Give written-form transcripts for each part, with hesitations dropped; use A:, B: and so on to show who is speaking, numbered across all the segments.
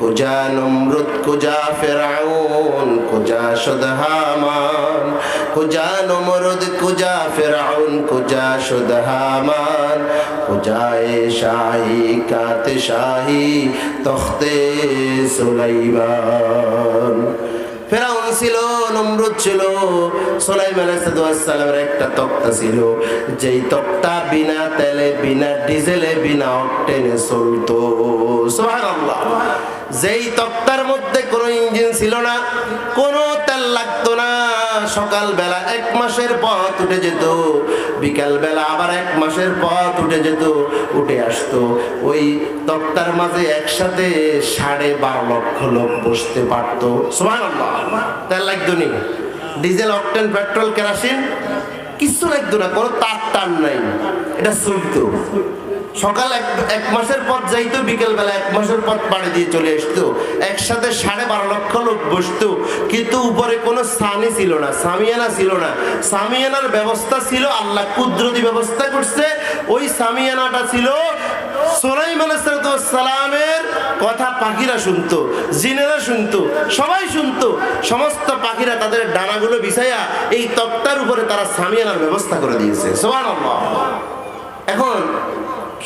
A: কুজা নমরুদ, কুজা ফিরআউন, কুজা শুদ হামান, কুজা নমরুদ, কুজা ফিরআউন, কুজা শুদ হামান, কুজায়ে শাহী কাতে শাহী তখতে সুলাইমান। ফেরাউন ছিল, নমরুদ ছিল, সুলাইমান আলাইহিস সালামের একটা তক্তা ছিল, যেই তক্তা বিনা তেলে, বিনা ডিজেলে, বিনা অকটেনে চলতো। সুবহানাল্লাহ। যেই তক্তার মধ্যে কোনো ইঞ্জিন ছিল না, কোনো তেল লাগতো না। সকাল বেলা 1 মাসের পথ উঠে যেত, বিকাল বেলা আবার 1 মাসের পথ উঠে যেত, উঠে আসতো। ওই তক্তার মাঝে একসাথে 12.5 লক্ষ লোক বসতে পারতো। সুবহানাল্লাহ। তেল লাগতো নি, ডিজেল, অকটেন, পেট্রোল, কেরোসিন কিছু লাগতো না, কোনো তার টান নাই, এটা চলতো। সকাল 1 মাসের পথ যাইতো, বিকেল বেলা 1 মাসের পথ পাড়ি দিয়ে চলে আসতো। একসাথে 12.5 লক্ষ লোক বসতো। কিন্তু উপরে কোনো সানি ছিল না, সামিয়ানা ছিল না। সামিয়ানার ব্যবস্থা ছিল, আল্লাহ কুদরতি ব্যবস্থা করছে। ওই সামিয়ানাটা ছিল সুলাইমান আলাইহিস সালামের কথা পাখিরা শুনতো, জিনেরা শুনতো, সবাই শুনতো। সমস্ত পাখিরা তাদের ডানাগুলো বিছাইয়া এই তক্তার উপরে তারা সামিয়ানার ব্যবস্থা করে দিয়েছে। সুবহানাল্লাহ। এখন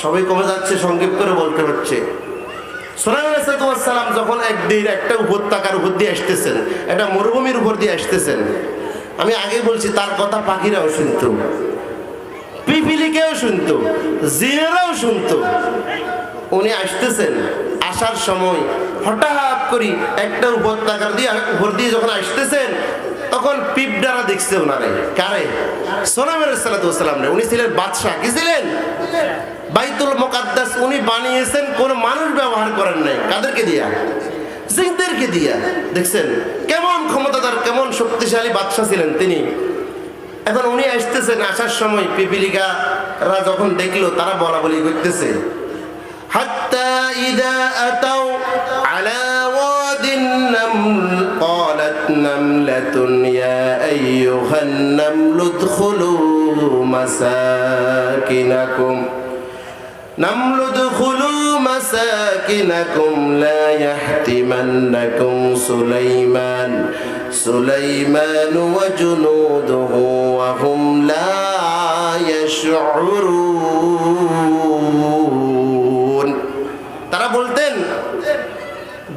A: সবাই কমে যাচ্ছে, সংক্ষেপ করে বলতে হচ্ছে। সুলাইমান আলাইহিস সালাম যখন একদিন একটা উপত্যকার উপর দিয়ে আসতেছেন, একটা মরুভূমির উপর দিয়ে আসতেছেন, আমি আগে বলছি তার কথা পাখিরাও শুনতো, পিপিলিকেও শুনতো, জিনেরাও শুনতো। উনি আসতেছেন, আসার সময় হঠাৎ করে একটা উপত্যকার উপর দিয়ে যখন আসতেছেন, তখন পিঁপড়ারা দেখছে ওনারে। কারে? সুলাইমান আলাইহিস সালাম রে। উনি ছিলেন বাদশাহ। কি ছিলেন? বাইতুল মুকাদ্দাস উনি বানিয়েছেন, কোন মানুষ ব্যবহার করেন নাই। কাদেরকে দিয়া? জিনদেরকে দিয়া। দেখছেন কেমন ক্ষমতাদার, কেমন শক্তিশালী বাদশাহ ছিলেন তিনি। এখন উনি আসতেছেন, আসার সময় পিপিলিকারা যখন দেখলো, তারা বলা বলি করতেছে, হাত্তা ইযা আতাউ আলা ওয়াদিন নামল ক্বালাত নামলাতুন ইয়া আইয়ুহান নামলু উদখুলু মাসাকিনাকুম লা ইয়াহতিমান্নাকুম সুলাইমান ওয়া জুনুদুহু ওয়া হুম লা ইয়াশউরুন। তারা বলতেন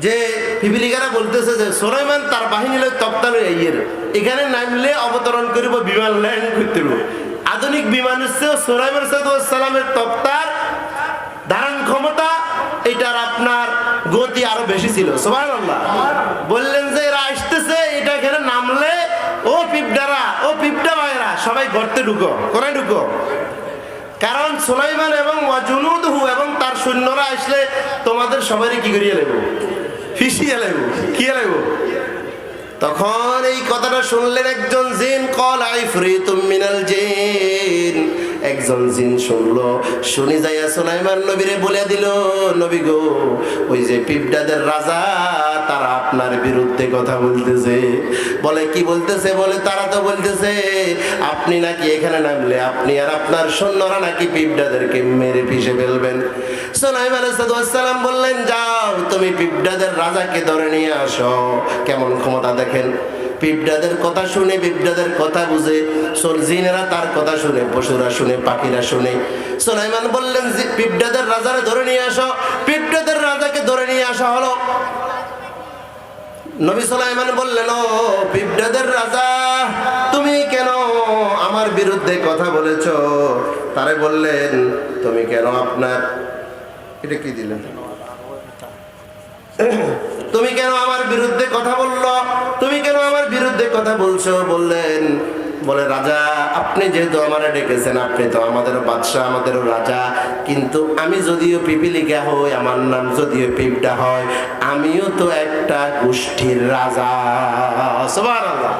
A: যে, পিপিলিকারা বলতেছে যে সুলাইমান তার বাহিনী লই তক্তা লই আইয়ের, এখানে নামলে অবতরণ করিব, বিমান ল্যান্ড করতে। আধুনিক বিমানের চেয়েও সুলাইমান সালামের তক্তার ধারণ ক্ষমতা, এটার আপনার গতি আরো বেশি ছিল। সুবহানাল্লাহ। বললেন যে এরা আসতেছে, এটা এখানে নামলে, ও পিঁপড়ারা, ও পিঁপড়া ভাইরা, সবাই গর্তে ঢুকো, কোথায় ঢুকো। কারণ সুলাইমান এবং ওয়াজুনুদহু এবং তার সৈন্যরা আসলে তোমাদের সবারই কি করিয়ে লাগবো? ফিসিয়ে লাগবো। কি লাগবো? তখন এই কথাটা শুনলেন একজন জিন, কল ইফরিতুম মিনাল জিন। একজন জিন শুনলো, শুনি যাইয়া সুলাইমান নবীরে বলে দিল, নবী গো, ওই যে পিঁপড়াদের রাজা, তারা আপনার বিরুদ্ধে কথা বলতেছে। বলে কি বলতেছে? বলে তারা তো বলতেছে আপনি নাকি এখানে নামলে আপনি আর আপনার সৈন্যরা নাকি পিঁপড়াদেরকে মেরে পিষে ফেলবেন। সুলাইমান আলাইহিস সালাম বললেন, যাও তুমি পিঁপড়াদের রাজাকে ধরে নিয়ে আসো। কেমন ক্ষমতা দেখেন! পিঁপড়াদের কথা শুনে, পিঁপড়াদের কথা বুঝে, জিনেরা তার কথা শুনে, পশুরা শুনে, পাখিরা শুনে। সুলাইমান বললেন, পিঁপড়াদের রাজারে ধরে নিয়ে আসো। পিঁপড়াদের রাজাকে ধরে নিয়ে আসা হলো। নবী সুলাইমান বললেন, ও পিঁপড়াদের রাজা, তুমি কেন আমার বিরুদ্ধে কথা বলেছো? তারে বললেন, তুমি কেন আপনার, এটা কি দিলেন, তুমি কেন আমার বিরুদ্ধে কথা বললো? তুমি কেন আমার বিরুদ্ধে কথা বলছো? বললেন, বলে রাজা, আপনি যেহেতু আমারে ডেকেছেন, আপনি তো আমাদের বাদশাহ, আমাদের রাজা, কিন্তু আমি যদিও পিপিলিকা হই, আমার নাম যদিও পিঁপড়া হয়, আমিও তো একটা গোষ্ঠীর রাজা। সুবহানাল্লাহ।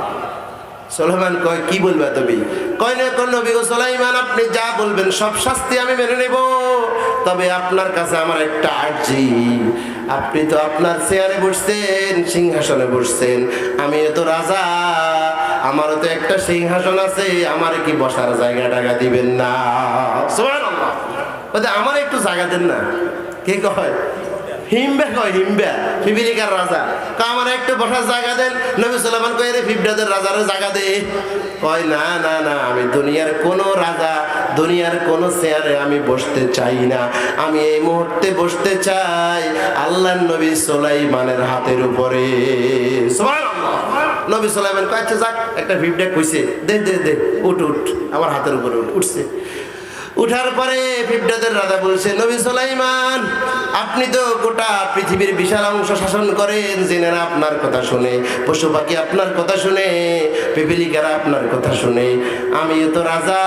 A: সুলাইমান কয়, কি বলবে তুমি? কয় না, কোন নবী গো সুলাইমান, আপনি যা বলবেন সব শাস্তি আমি মেনে নেব, তবে আপনার কাছে আমার একটা আর্জি। আপনি তো আপনার চেয়ারে বসছেন, সিংহাসনে বসছেন, আমিও তো রাজা, আমারও তো একটা সিংহাসন আছে, আমার কি বসার জায়গা টাকা দিবেন না? সুবহানাল্লাহ। বলতে আমার একটু জায়গা দেন না। কে কয়? হিমবে কয় হিমবে পিপিলিকার রাজা আমার একটু বসার জায়গা দেন। নবী সুলাইমান কয় রে পিঁপড়াদের রাজারে জায়গা দে। কয় না না না, আমি দুনিয়ার কোনো রাজা দুনিয়ার কোনো চেয়ারে আমি বসতে চাই না, আমি এই মুহূর্তে বসতে চাই আল্লাহর নবী সুলাইমানের হাতের উপরে। সুবহানাল্লাহ। নবী সুলাইমান কয় আচ্ছা যাক, একটা পিঁপড়া কইছে দে দে দে উঠ উঠ, আমার হাতের উপরে উঠছে। উঠার পরে পিঁপড়াদের রাজা বলছে নবী সুলাইমান আপনি তো গোটা পৃথিবীর বিশাল অংশ শাসন করেন, জেনেরা আপনার কথা শুনে, পশু পাখি আপনার কথা শুনে, পিপিলিকারা আপনার কথা শুনে, আমিও তো রাজা,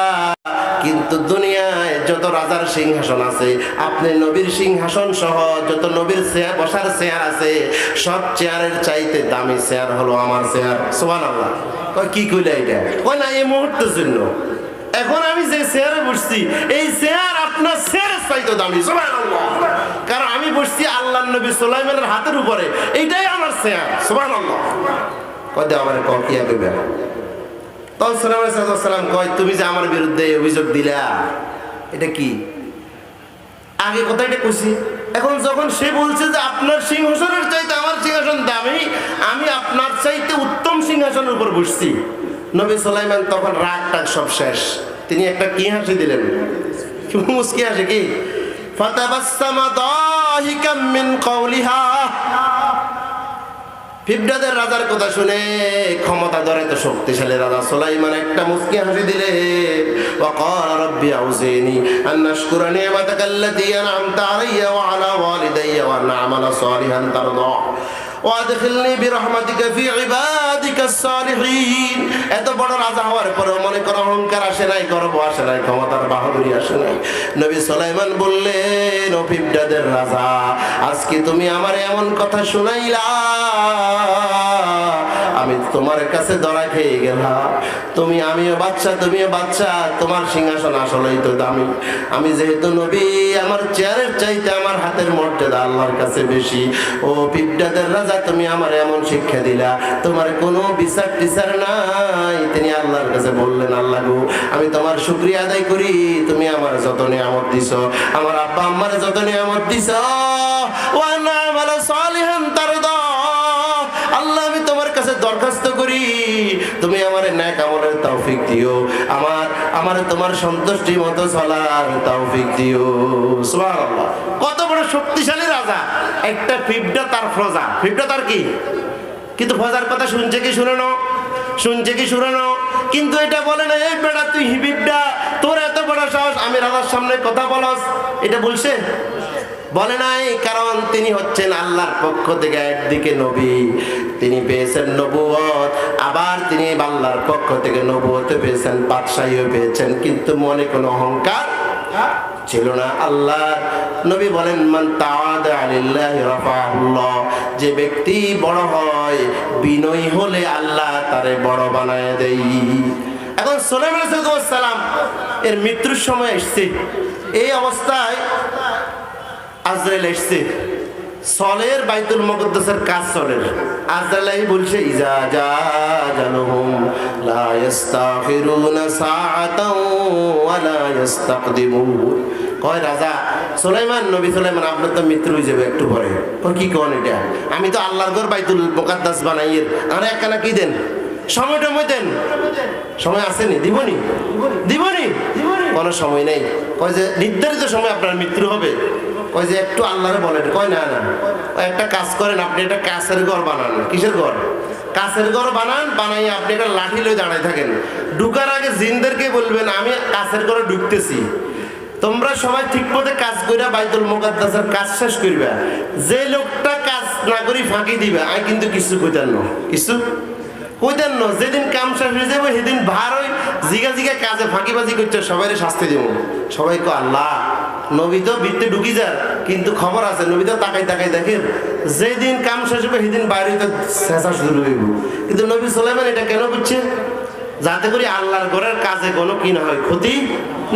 A: কিন্তু দুনিয়ায় যত রাজার সিংহাসন আছে আপনি নবীর সিংহাসন সহ যত নবীর চেয়ার বসার চেয়ার আছে সব চেয়ারের চাইতে দামি চেয়ার হলো আমার চেয়ার। সুবহানাল্লাহ। কয় কি কইলা এটা? কয় না এই মুহূর্তের জন্য, এখন আমি যে চেয়ারে বসছি এই চেয়ার আপনার চেয়ারের চাইতে দামি। সুবহানাল্লাহ। কারণ আমি বসছি আল্লাহর নবী সুলাইমানের হাতের উপরে, এইটাই আমার চেয়ার। সুবহানাল্লাহ। কয় দে আমার কিয়া কইবে? তখন সুলাইমান আলাইহিস সালাম কয় তুমি যে আমার বিরুদ্ধে অভিযোগ দিলা এটা কি? আগে কথা এটা কইছি, এখন যখন সে বলছে যে আপনার সিংহাসনের চাইতে আমার সিংহাসন দামি, আমি আপনার চাইতে উত্তম সিংহাসনের উপর বসছি। নবী সুলাইমান তখন রাগ টাগ সব শেষ, তিনি একটা কি হাসি দিলেন, মুস্কি হাসি কি, ফাতাবাসসামা দাহিকাম মিন কওলিহা। পিঁপড়াদের রাজার কথা শুনে ক্ষমতা ধরে তো শক্তিশালী রাজা সুলাইমান একটা মুস্কি হাসি দিলে, ওয়াকালা রাব্বি আউজিনি আন আশকুরা নি'মাতাকা আল্লাতী আন'আমতা আলাইয়া ওয়া আলা ওয়ালিদাইয়া ওয়া আন আ'মালা সালিহান তারদা ওয়াদখিলনি বিরহমাতিকা ফি ইবাদিকাস সালিহিন। এত বড় রাজা হওয়ার পরেও মনে করো অহংকার আসে নাই, গর্ব আসে নাই, ক্ষমতার বাহাদুরি আসে নাই। নবী সুলাইমান বললেন ও পিঁপড়াদের রাজা আজকে তুমি আমার এমন কথা শুনাইলা আমি তোমার কাছে ধরা খেয়ে গেলাম। তুমি আমিও বাচ্চা তুমিও বাচ্চা, তোমার সিংহাসন আসলেই তো দামি। আমি যেহেতু নবী আমার চেয়ারের চাইতে আমার হাতের মর্যাদা আল্লাহর কাছে বেশি। ও পিঁপড়াদের রাজা তুমি আমার এমন শিক্ষা দিলা, তোমার কোনো বিচার টিচার নাই। তিনি আল্লাহর কাছে বললেন আল্লাহ গো আমি তোমার শুকরিয়া আদায় করি, তুমি আমার যত নিয়ামত দিছো, আমার আব্বা আম্মার যত নিয়ামত দিছো, ওয়া আনা আমালা সালিহান তারদা। আল্লাহ আমি তোমার কাছে দরখাস্ত করি তুমি আমার নেক আমলের তৌফিক দিও, আমার তোমার সন্তুষ্টি মতো চলার তৌফিক দিও। সুবহানাল্লাহ। কত বড় শক্তিশালী রাজা, একটা পিঁপড়া তার প্রজা, পিঁপড়া তার কি, কিন্তু প্রজার কথা শুনছে কি শুনে নাও, শুনছে কি শুনে নাও, কিন্তু এটা বলে না এই বেটা তুই পিঁপড়া, তোর এত বড় সাহস আমি রাজার সামনে কথা বলস, এটা বলছে? বলে নাই। কারণ তিনি হচ্ছেন আল্লাহর পক্ষ থেকে একদিকে নবী, তিনি পেয়েছেন নবুয়ত, আবার তিনি আল্লাহর পক্ষ থেকে নবুয়ত পেয়েছেন, বাদশাহীও পেয়েছেন, কিন্তু মনে কোনো অহংকার ছিল না। আল্লাহ নবী বলেন মান তাওয়াদা লিল্লাহি রাফাহুল্লাহ, যে ব্যক্তি বড় হয় বিনয়ী হলে আল্লাহ তারে বড় বানায় দেয়। এখন সুলাইমান আলাইহিস সালাম এর মৃত্যুর সময় এসেছে, এই অবস্থায় আজরাইল এসছে, সলের বাইতুল মুকদ্দাসের কাজ চলের। আজরাইল বলছে ইজা জাজালুহুম লা ইস্তাখিরুনা সাআতাও ওয়া লা ইস্তাকদিমুন। কয় রাজা সুলাইমান, নবী সুলাইমান আপনার তো মৃত্যু হয়ে যাবে একটু পরে। কয় কি কোন এটা, আমি তো আল্লাহর ঘর বাইতুল মুকদ্দাস বানাইয়ের, আরে একখানা কি দেন, সময়টা মই দেন, সময় আসেনি, দিবনি দিবনি কোনো সময় নেই। কয় যে নির্ধারিত সময় আপনার মৃত্যু হবে। কয় যে একটু আল্লাহরে বলেন। কয় না না, একটা কাজ করেন, আপনি একটা কাছের ঘর বানান। কিসের ঘর? কাছের ঘর বানান, বানাই আপনি একটা লাঠি লয়ে দাঁড়ায় থাকেন, ঢুকার আগে জিনদেরকে বলবেন আমি কাছের ঘরে ঢুকতেছি, তোমরা সবাই ঠিক মতো কাজ কইরা বাইতুল মুকদ্দাসের কাজ শেষ করবে, যে লোকটা কাজ না করি ফাঁকি দিবে আমি কিন্তু কিছু কইতেন না, কিছু কইতেন না। যেদিন কাম শেষ হয়ে যাবে সেদিন ভার ওই জিগা জিগা কাজে ফাঁকিবাজি করছে, সবাই শাস্তি দেব। সবাই কো আল্লাহ নবী তো বৃত্তে ঢুকি যান, কিন্তু খবর আছে নবী তো তাকাই তাকাই দেখেন, যেদিন কাম শেষ হবে সেদিন বাইরে তো শেষা শুরু হইব। কিন্তু নবী সুলাইমান এটা কেন করছে? যাতে করে আল্লাহর ঘরের কাজে কোনো কি না হয়, ক্ষতি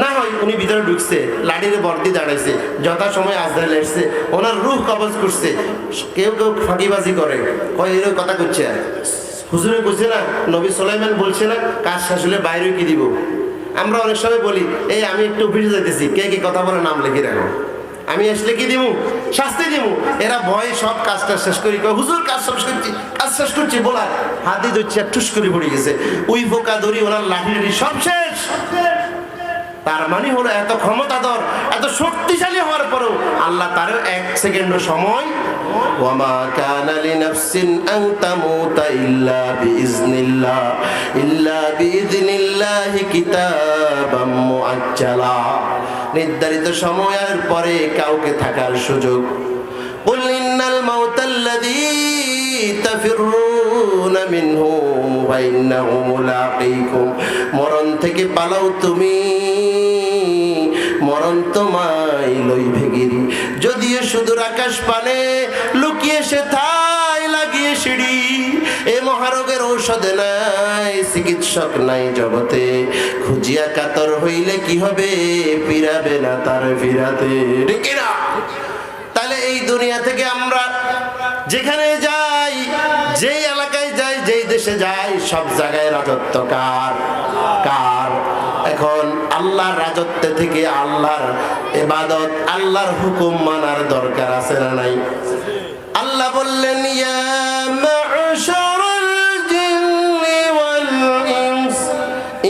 A: না হয়। উনি ভিতরে ঢুকছে, লাঠিরে বর্দি দাঁড়াইছে, যথা সময় আজরাইল এসছে, ওনার রূহ কবজ করছে। কেউ কেউ ফাঁকিবাজি করে, কয় এর কথা করছে, হুজুরে বলছে না নবী সুলাইমান বলছে না কাজ শেষ হলে বাইরে কি দিব। আমরা অনেক সময় বলি এই আমি একটু অফিসে যাইতেছি, কে কি কথা বলে নাম লিখে রাখো, আমি আসলে কি দিমু? শাস্তি দিমু। এরা ভয়ে সব কাজটা শেষ করি, হুজুর কাজ শেষ করছি বলার হাতে ধরছে টুস করে পড়ে গেছে, উই পোকা দড়ি ওনার লাঠি সব শেষ। তার মানে হলো এত ক্ষমতাধর, এত শক্তিশালী হওয়ার পরেও আল্লাহ তারও 1 সেকেন্ডও সময়, ওয়ামা কানা লিনাফসিন আন তামুতা ইল্লা বিইজনিল্লাহ ইল্লা বিইজনিল্লাহি কিতাবাম মুআজ্জালা, নির্ধারিত সময়ের পরে কাউকে থাকার সুযোগ। কুল ইন্নাল মাউতাল্লাযী তাফিরুনা মিনহু ওয়া ইন্নাহু মুলাকীকুম, মরণ থেকে পালাও তুমি, মরণ তোমায় লইবে গিরি। যদিও সুদূর আকাশ পানে লুকিয়ে সে ঠাই লাগিয়ে সিঁড়ি, এ মহারোগের ঔষধ নাই, চিকিৎসক নাই জগতে, খুঁজিয়া কাতর হইলে কি হবে, ফিরাবে না তার ফিরাতে। ঠিক না? তাহলে এই দুনিয়া থেকে আমরা যেখানে যাই, যেই এলাকায় যাই, যেই দেশে যাই, সব জায়গায় রাজত্ব কার? কার? এখন আল্লাহর রাজত্ব থেকে আল্লাহর ইবাদত, আল্লাহর হুকুম মানার দরকার আছে না নাই? আল্লাহ বললেন, ইয়া মা'শারাল জিন্নি ওয়াল ইনস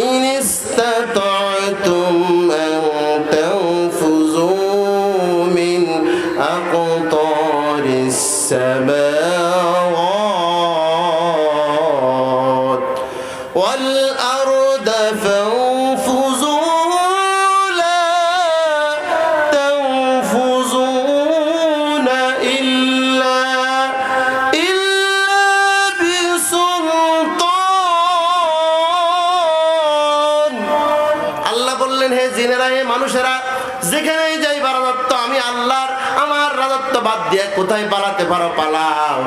A: ইন ইসতাতা'তুম আন তানফুযু মিন আকতারিস সামাওয়াত ওয়াল আরদ ফানফুযু লা তানফুযুনা ইল্লা বিসুলতান। আল্লাহ বললেন, হে জিনেরা, হে মানুষেরা, যেখানেই যাই রাজত্ব আমি আল্লাহর, আমার রাজত্ব বাদ দিয়ে কোথায় পালাতে পারো পালাও,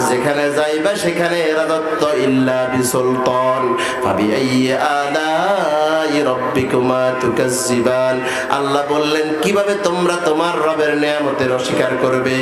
A: যেখানে যাইবা সেখানে রাজত্ব ইল্লা বিসুলতান ফাবিআইয়ি আলাই রাব্বিকুমা তুকাজ্জিবান। আল্লাহ বললেন, কিভাবে তোমরা তোমার রবের নিয়ামতের অস্বীকার করবে?